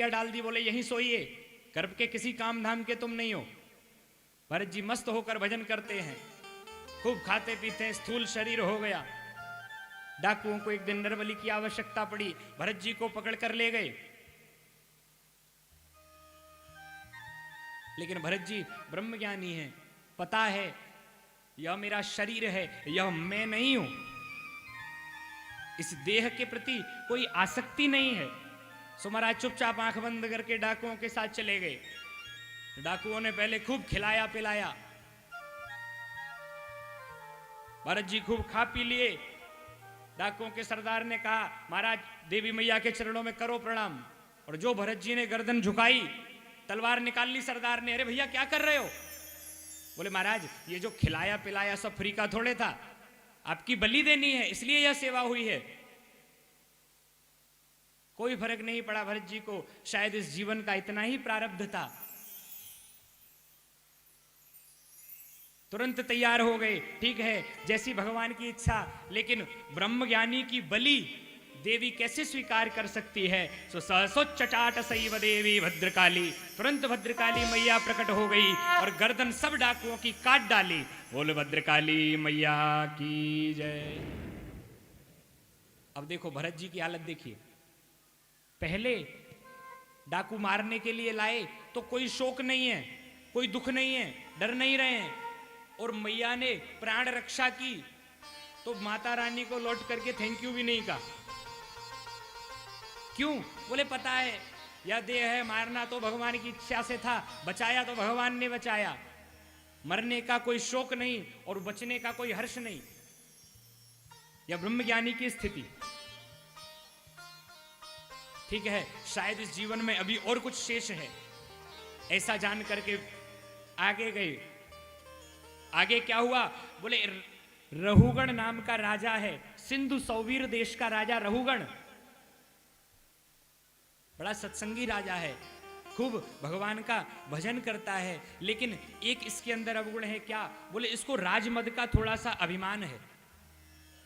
डाल दी, बोले यहीं सोइए, गर्भ के किसी काम धाम के तुम नहीं हो। भरत जी मस्त होकर भजन करते हैं, खूब खाते पीते हैं, स्थूल शरीर हो गया। डाकुओं को एक दिन नरबली की आवश्यकता पड़ी, भरत जी को पकड़ कर ले गए। लेकिन भरत जी ब्रह्मज्ञानी हैं, पता है यह मेरा शरीर है, यह मैं नहीं हूं, इस देह के प्रति कोई आसक्ति नहीं है। सो महाराज चुपचाप आंख बंद करके डाकुओं के साथ चले गए। डाकुओं ने पहले खूब खिलाया पिलाया, भरत जी खूब खा पी लिए। डाकुओं के सरदार ने कहा महाराज देवी मैया के चरणों में करो प्रणाम। और जो भरत जी ने गर्दन झुकाई, तलवार निकाल ली सरदार ने। अरे भैया क्या कर रहे हो? बोले महाराज ये जो खिलाया पिलाया सब फ्री का थोड़े था, आपकी बलि देनी है, इसलिए यह सेवा हुई है। कोई फर्क नहीं पड़ा भरत जी को, शायद इस जीवन का इतना ही प्रारब्ध था। तुरंत तैयार हो गए, ठीक है जैसी भगवान की इच्छा। लेकिन ब्रह्मज्ञानी की बलि देवी कैसे स्वीकार कर सकती है? सो सहसोच्चाट सैव देवी भद्रकाली, तुरंत भद्रकाली मैया प्रकट हो गई और गर्दन सब डाकुओं की काट डाली। बोल भद्रकाली मैया की जय। अब देखो भरत जी की हालत देखिए, पहले डाकू मारने के लिए लाए तो कोई शोक नहीं है, कोई दुख नहीं है, डर नहीं रहे हैं। और मैया ने प्राण रक्षा की तो माता रानी को लौट करके थैंक यू भी नहीं कहा। क्यों? बोले पता है यह देह है, मारना तो भगवान की इच्छा से था, बचाया तो भगवान ने बचाया। मरने का कोई शोक नहीं और बचने का कोई हर्ष नहीं। यह ब्रह्मज्ञानी की स्थिति। ठीक है शायद इस जीवन में अभी और कुछ शेष है, ऐसा जान करके आगे गए। आगे क्या हुआ? बोले रहुगण नाम का राजा है, सिंधु सौवीर देश का राजा रहुगण, बड़ा सत्संगी राजा है, खूब भगवान का भजन करता है। लेकिन एक इसके अंदर अवगुण है, क्या? बोले इसको राजमद का थोड़ा सा अभिमान है।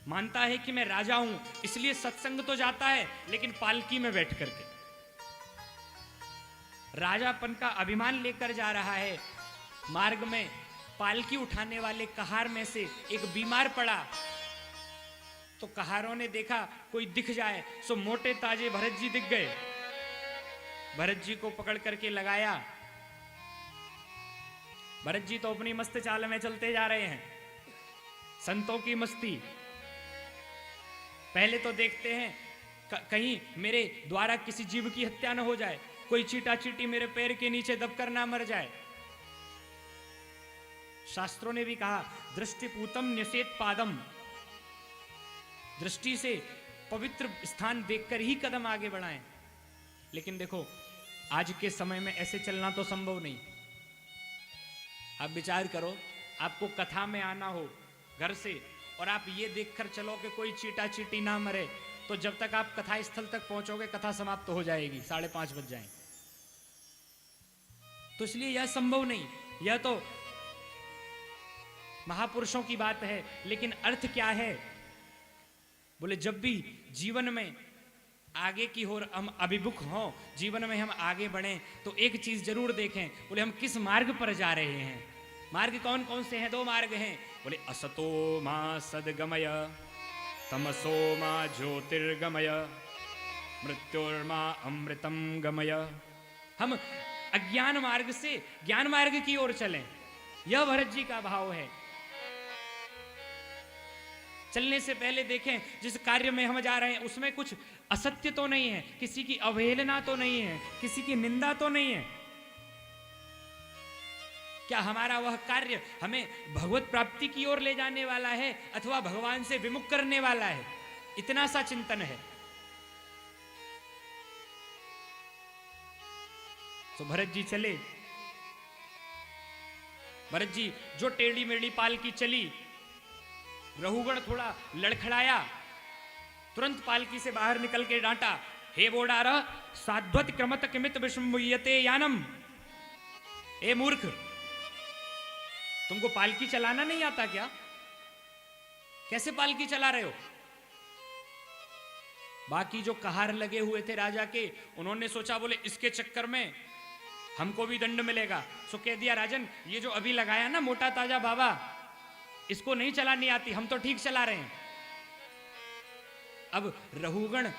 मानता है कि मैं राजा हूं, इसलिए सत्संग तो जाता है लेकिन पालकी में बैठ करके राजापन का अभिमान लेकर जा रहा है। मार्ग में पालकी उठाने वाले कहार में से एक बीमार पड़ा, तो कहारों ने देखा कोई दिख जाए, सो मोटे ताजे भरत जी दिख गए। भरत जी को पकड़ करके लगाया। भरत जी तो अपनी मस्त चाल में चलते जा रहे हैं, संतों की मस्ती। पहले तो देखते हैं कहीं मेरे द्वारा किसी जीव की हत्या न हो जाए, कोई चीटा चीटी मेरे पैर के नीचे दबकर ना मर जाए। शास्त्रों ने भी कहा दृष्टिपूतम न्यसेत पादम, दृष्टि से पवित्र स्थान देखकर ही कदम आगे बढ़ाएं। लेकिन देखो आज के समय में ऐसे चलना तो संभव नहीं। आप विचार करो, आपको कथा में आना हो घर से और आप ये देखकर चलो कि कोई चीटा चीटी ना मरे, तो जब तक आप कथा स्थल तक पहुंचोगे कथा समाप्त हो जाएगी, 5:30 बज जाएं। तो इसलिए यह संभव नहीं, यह तो महापुरुषों की बात है। लेकिन अर्थ क्या है? बोले जब भी जीवन में आगे की ओर हम अभिमुख हों, जीवन में हम आगे बढ़ें, तो एक चीज जरूर देखें। बोले हम किस मार्ग पर जा रहे हैं। मार्ग कौन कौन से हैं? 2 मार्ग हैं। बोले असतो मां सद्गमय, तमसो मां ज्योतिर्गमय, मृत्योर्मा अमृतम गमय। हम अज्ञान मार्ग से ज्ञान मार्ग की ओर चलें, यह भरत जी का भाव है। चलने से पहले देखें जिस कार्य में हम जा रहे हैं उसमें कुछ असत्य तो नहीं है, किसी की अवहेलना तो नहीं है, किसी की निंदा तो नहीं है। क्या हमारा वह कार्य हमें भगवत प्राप्ति की ओर ले जाने वाला है अथवा भगवान से विमुख करने वाला है? इतना सा चिंतन है। तो भरत जी चले। भरत जी जो टेढ़ी मेढ़ी पालकी चली, रहुगण थोड़ा लड़खड़ाया, तुरंत पालकी से बाहर निकल के डांटा, हे बोडार साध्वत क्रमत किमित विषमुयते यानम। ए मूर्ख, तुमको पालकी चलाना नहीं आता क्या? कैसे पालकी चला रहे हो? बाकी जो कहार लगे हुए थे राजा के, उन्होंने सोचा बोले इसके चक्कर में हमको भी दंड मिलेगा। सो कह दिया राजन, ये जो अभी लगाया ना मोटा ताजा बाबा, इसको नहीं चलानी आती, हम तो ठीक चला रहे हैं। अब रहुगण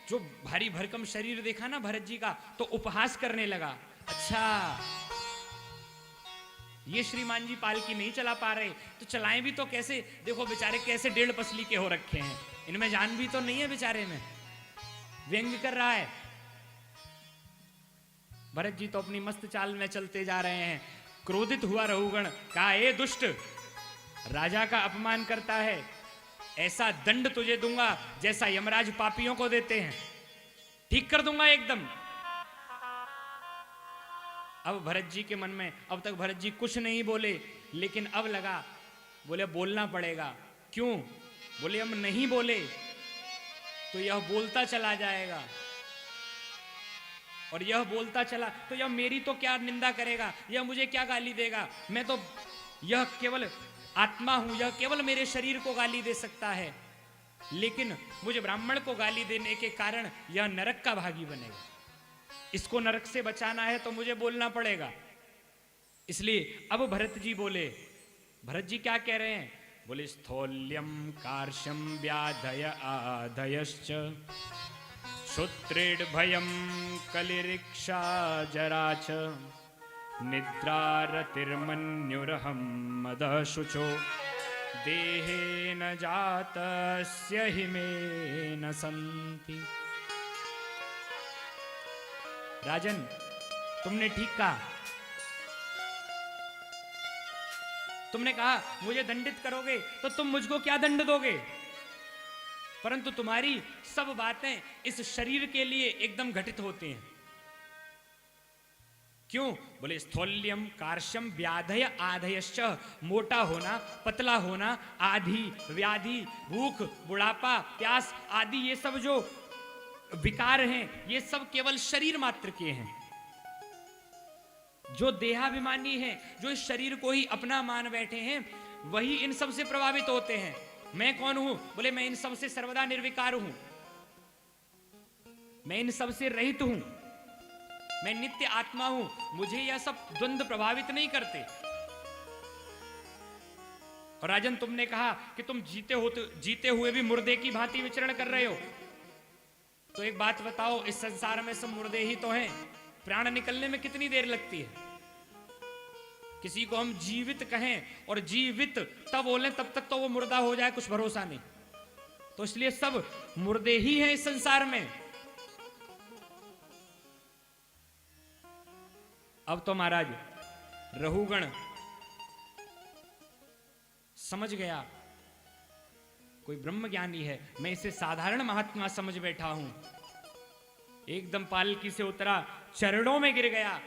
जो भारी भरकम शरीर देखा ना भरत जी का, तो उपहास करने लगा, अच्छा ये श्रीमान जी पालकी नहीं चला पा रहे तो चलाएं भी तो कैसे, देखो बेचारे कैसे 1.5 पसली के हो रखे हैं, इनमें जान भी तो नहीं है बेचारे में, व्यंग कर रहा है। भरत जी तो अपनी मस्त चाल में चलते जा रहे हैं। क्रोधित हुआ रहुगण, कहा ए दुष्ट, राजा का अपमान करता है, ऐसा दंड तुझे दूंगा जैसा यमराज पापियों को देते हैं, ठीक कर दूंगा एकदम। अब भरत जी के मन में, अब तक भरत जी कुछ नहीं बोले, लेकिन अब लगा, बोले बोलना पड़ेगा। क्यों? बोले हम नहीं बोले तो यह बोलता चला जाएगा, और यह बोलता चला तो यह मेरी तो क्या निंदा करेगा, यह मुझे क्या गाली देगा, मैं तो, यह केवल आत्मा हूं, यह केवल मेरे शरीर को गाली दे सकता है, लेकिन मुझे ब्राह्मण को गाली देने के कारण यह नरक का भागी बनेगा, इसको नरक से बचाना है तो मुझे बोलना पड़ेगा। इसलिए अब भरत जी बोले, भरत जी क्या कह रहे हैं, बोले स्थौल्यम कार्श्यम व्याधय आधयश्च शुत्रेड भयम कलिरिक्षा जराच निद्रारतिर्मन्युरहं मदशुचो देहे न जातस्य हि मे न संति। राजन तुमने ठीक कहा, तुमने कहा मुझे दंडित करोगे तो तुम मुझको क्या दंड दोगे, परंतु तुम्हारी सब बातें इस शरीर के लिए एकदम घटित होती हैं। क्यों? बोले स्थौल्यम कार्श्यम व्याधय आधयश्च, मोटा होना, पतला होना, आधि, व्याधि, भूख, बुढ़ापा, प्यास आदि ये सब जो विकार हैं, ये सब केवल शरीर मात्र के हैं। जो देहाभिमानी हैं, जो इस शरीर को ही अपना मान बैठे हैं, वही इन सब से प्रभावित होते हैं। मैं कौन हूं? बोले मैं इन सब से सर्वदा निर्विकार हूं, मैं इन सब से रहित हूं, मैं नित्य आत्मा हूं, मुझे यह सब द्वंद्व प्रभावित नहीं करते। और राजन तुमने कहा कि तुम जीते हुए भी मुर्दे की भांति विचरण कर रहे हो, तो एक बात बताओ, इस संसार में सब मुर्दे ही तो हैं, प्राण निकलने में कितनी देर लगती है? किसी को हम जीवित कहें और जीवित तब बोलें, तब तक तो वो मुर्दा हो जाए कुछ भरोसा नहीं। तो इसलिए सब मुर्दे ही हैं इस संसार में। अब तो महाराज रहुगण समझ गया कोई ब्रह्म ज्ञानी है, मैं इसे साधारण महात्मा समझ बैठा हूं। एकदम पालकी से उतरा, चरणों में गिर गया,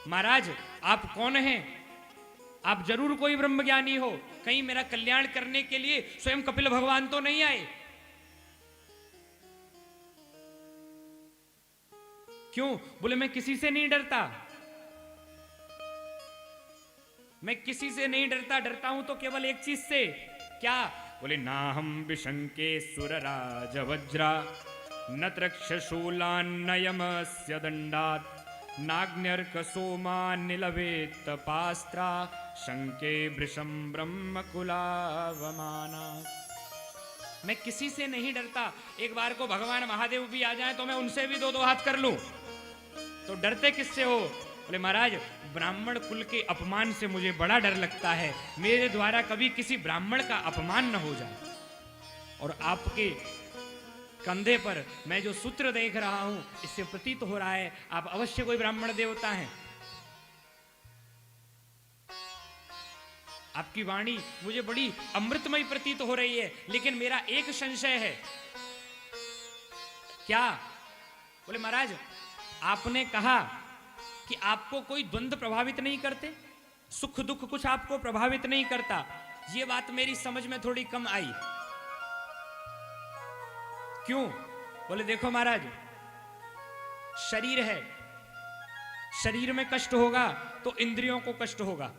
महाराज आप कौन हैं? आप जरूर कोई ब्रह्म ज्ञानी हो, कहीं मेरा कल्याण करने के लिए स्वयं कपिल भगवान तो नहीं आए? क्यों? बोले मैं किसी से नहीं डरता, मैं किसी से नहीं डरता, डरता हूं तो केवल एक चीज से। क्या? बोले ना हम विशंके सुरराज वज्रा न त्रक्षशूलान्नयमस्य दंडात् नाग्न्यर्क सोमा निलवेत पास्त्रा शंके वृषम ब्रह्म कुलावमाना। मैं किसी से नहीं डरता, एक बार को भगवान महादेव भी आ जाए तो मैं उनसे भी 2-2 हाथ कर लूं, तो डरते किससे हो? बोले महाराज ब्राह्मण कुल के अपमान से मुझे बड़ा डर लगता है, मेरे द्वारा कभी किसी ब्राह्मण का अपमान न हो जाए। और आपके कंधे पर मैं जो सूत्र देख रहा हूं, इससे प्रतीत हो रहा है आप अवश्य कोई ब्राह्मण देवता हैं। आपकी वाणी मुझे बड़ी अमृतमय प्रतीत हो रही है, लेकिन मेरा एक संशय है। क्या? बोले महाराज आपने कहा कि आपको कोई द्वंद्व प्रभावित नहीं करते, सुख दुख कुछ आपको प्रभावित नहीं करता। ये बात मेरी समझ में थोड़ी कम आई। क्यों? बोले देखो महाराज, शरीर है, शरीर में कष्ट होगा तो इंद्रियों को कष्ट होगा,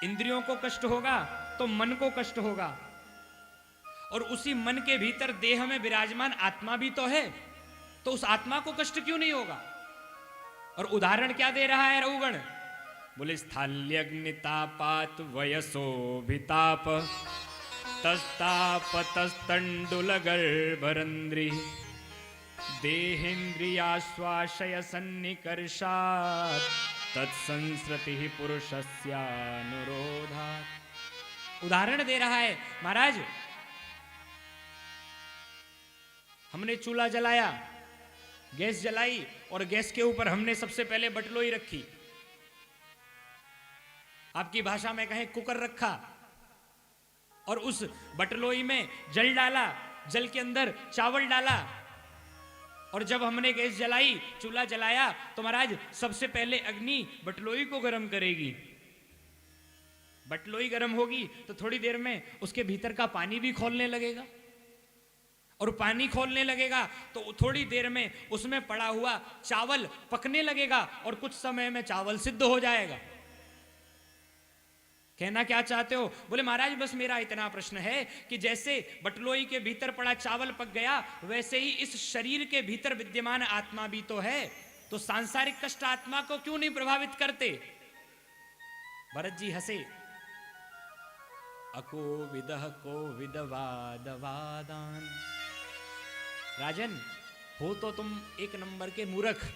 इंद्रियों को कष्ट होगा तो मन को कष्ट होगा, और उसी मन के भीतर देह में विराजमान आत्मा भी तो है, तो उस आत्मा को कष्ट क्यों नहीं होगा? और उदाहरण क्या दे रहा है रघुगण? बोले स्थाल्यग्नितापात वयसो भिताप तस्ताप तस्तंडुल गर्भरंद्रि देहेन्द्रियाश्वाशय सन्निकर्षात् तत्संस्कृति पुरुषस्यानुरोधात्। उदाहरण दे रहा है महाराज, हमने चूल्हा जलाया, गैस जलाई और गैस के ऊपर हमने सबसे पहले बटलोई रखी, आपकी भाषा में कहें कुकर रखा, और उस बटलोई में जल डाला, जल के अंदर चावल डाला, और जब हमने गैस जलाई, चूल्हा जलाया, तो महाराज सबसे पहले अग्नि बटलोई को गर्म करेगी। बटलोई गर्म होगी तो थोड़ी देर में उसके भीतर का पानी भी खौलने लगेगा, और पानी खोलने लगेगा तो थोड़ी देर में उसमें पड़ा हुआ चावल पकने लगेगा, और कुछ समय में चावल सिद्ध हो जाएगा। कहना क्या चाहते हो? बोले महाराज बस मेरा इतना प्रश्न है कि जैसे बटलोई के भीतर पड़ा चावल पक गया, वैसे ही इस शरीर के भीतर विद्यमान आत्मा भी तो है, तो सांसारिक कष्ट आत्मा को क्यों नहीं प्रभावित करते? भरत जी हंसे। अको विदह को विदवाद वादान। राजन, हो तो तुम एक नंबर के मूर्ख,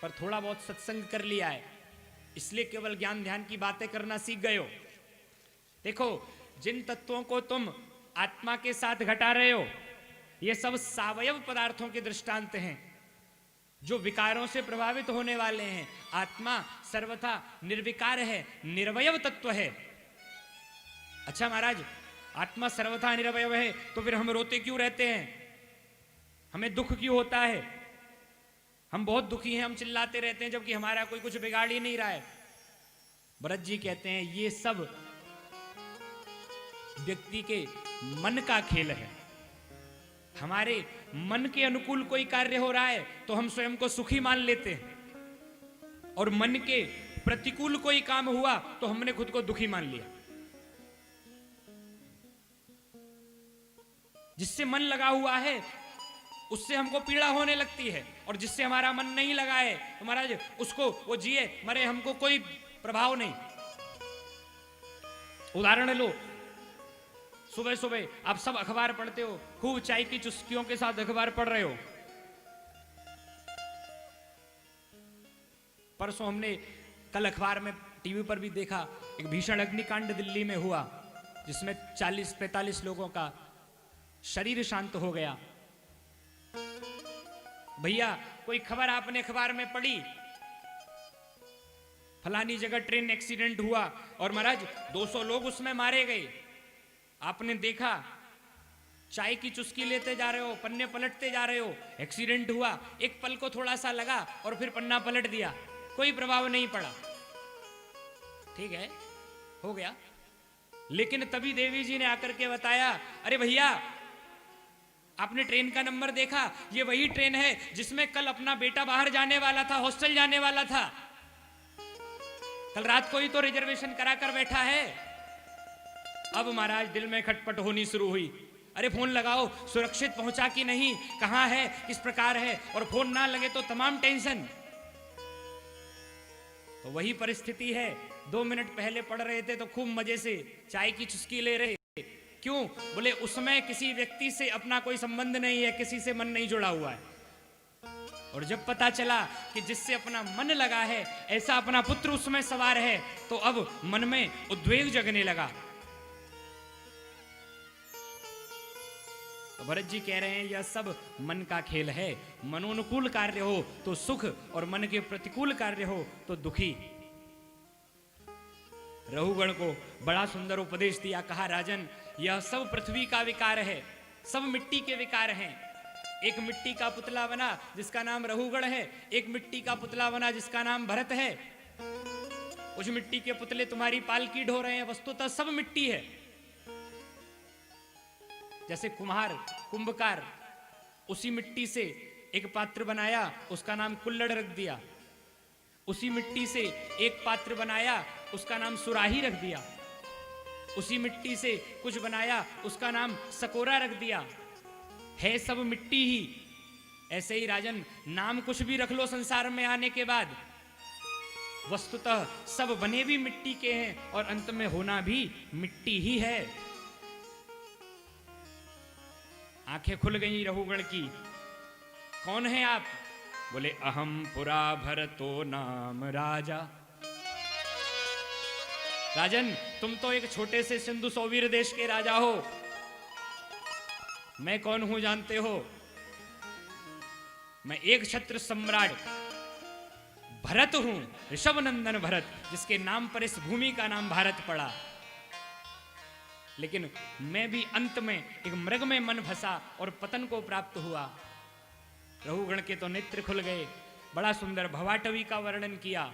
पर थोड़ा बहुत सत्संग कर लिया है, इसलिए केवल ज्ञान ध्यान की बातें करना सीख गए हो। देखो, जिन तत्वों को तुम आत्मा के साथ घटा रहे हो, ये सब सावयव पदार्थों के दृष्टांत हैं, जो विकारों से प्रभावित होने वाले हैं। आत्मा सर्वथा निर्विकार है, निर्वयव तत्व है। अच्छा महाराज, आत्मा सर्वथा निर्वयव है, तो फिर हम रोते क्यों रहते हैं? हमें दुख क्यों होता है? हम बहुत दुखी हैं, हम चिल्लाते रहते हैं, जबकि हमारा कोई कुछ बिगाड़ ही नहीं रहा है। भरत जी कहते हैं ये सब व्यक्ति के मन का खेल है। हमारे मन के अनुकूल कोई कार्य हो रहा है तो हम स्वयं को सुखी मान लेते हैं, और मन के प्रतिकूल कोई काम हुआ तो हमने खुद को दुखी मान लिया। जिससे मन लगा हुआ है उससे हमको पीड़ा होने लगती है, और जिससे हमारा मन नहीं लगा है तो महाराज उसको वो जिए मरे हमको कोई प्रभाव नहीं। उदाहरण लो, सुबह सुबह आप सब अखबार पढ़ते हो, खूब चाय की चुस्कियों के साथ अखबार पढ़ रहे हो। परसों हमने कल अखबार में टीवी पर भी देखा, एक भीषण अग्निकांड दिल्ली में हुआ, जिसमें 40-45 लोगों का शरीर शांत हो गया। भैया कोई खबर आपने अखबार में पढ़ी, फलानी जगह ट्रेन एक्सीडेंट हुआ और महाराज 200 लोग उसमें मारे गए। आपने देखा, चाय की चुस्की लेते जा रहे हो, पन्ने पलटते जा रहे हो, एक्सीडेंट हुआ, एक पल को थोड़ा सा लगा और फिर पन्ना पलट दिया, कोई प्रभाव नहीं पड़ा, ठीक है, हो गया। लेकिन तभी देवी जी ने आकर के बताया, अरे भैया आपने ट्रेन का नंबर देखा? ये वही ट्रेन है जिसमें कल अपना बेटा बाहर जाने वाला था, हॉस्टल जाने वाला था, कल रात को ही तो रिजर्वेशन करा कर बैठा है। अब महाराज दिल में खटपट होनी शुरू हुई, अरे फोन लगाओ, सुरक्षित पहुंचा कि नहीं, कहां है, किस प्रकार है, और फोन ना लगे तो तमाम टेंशन। तो वही परिस्थिति है, 2 मिनट पहले पढ़ रहे थे तो खूब मजे से चाय की चुस्की ले रहे, क्यों? बोले उसमें किसी व्यक्ति से अपना कोई संबंध नहीं है, किसी से मन नहीं जुड़ा हुआ है। और जब पता चला कि जिससे अपना मन लगा है ऐसा अपना पुत्र उसमें सवार है, तो अब मन में उद्वेग जगने लगा। तो भरत जी कह रहे हैं यह सब मन का खेल है, मनोनुकूल कार्य हो तो सुख और मन के प्रतिकूल कार्य हो तो दुखी। रघुगण को बड़ा सुंदर उपदेश दिया, कहा राजन यह सब पृथ्वी का विकार है, सब मिट्टी के विकार हैं। एक मिट्टी का पुतला बना जिसका नाम रघुगण है, एक मिट्टी का पुतला बना जिसका नाम भरत है। उस मिट्टी के पुतले तुम्हारी पालकी ढो रहे हैं, वस्तुतः सब मिट्टी है। जैसे कुम्हार कुंभकार उसी मिट्टी से एक पात्र बनाया, उसका नाम कुल्लड़ रख दिया, उसी मिट्टी से एक पात्र बनाया, उसका नाम सुराही रख दिया। उसी मिट्टी से कुछ बनाया, उसका नाम सकोरा रख दिया। है सब मिट्टी ही। ऐसे ही राजन, नाम कुछ भी रख लो संसार में आने के बाद, वस्तुतः सब बने भी मिट्टी के हैं और अंत में होना भी मिट्टी ही है। आंखें खुल गई रघुगण की। कौन है आप? बोले अहम पुरा भरतो नाम राजा। राजन, तुम तो एक छोटे से सिंधु सौवीर देश के राजा हो। मैं कौन हूं जानते हो? मैं एक क्षत्र सम्राट भरत हूं, ऋषभ नंदन भरत, जिसके नाम पर इस भूमि का नाम भारत पड़ा। लेकिन मैं भी अंत में एक मृग में मन फंसा और पतन को प्राप्त हुआ। रघुगण के तो नेत्र खुल गए। बड़ा सुंदर भवाटवी का वर्णन किया।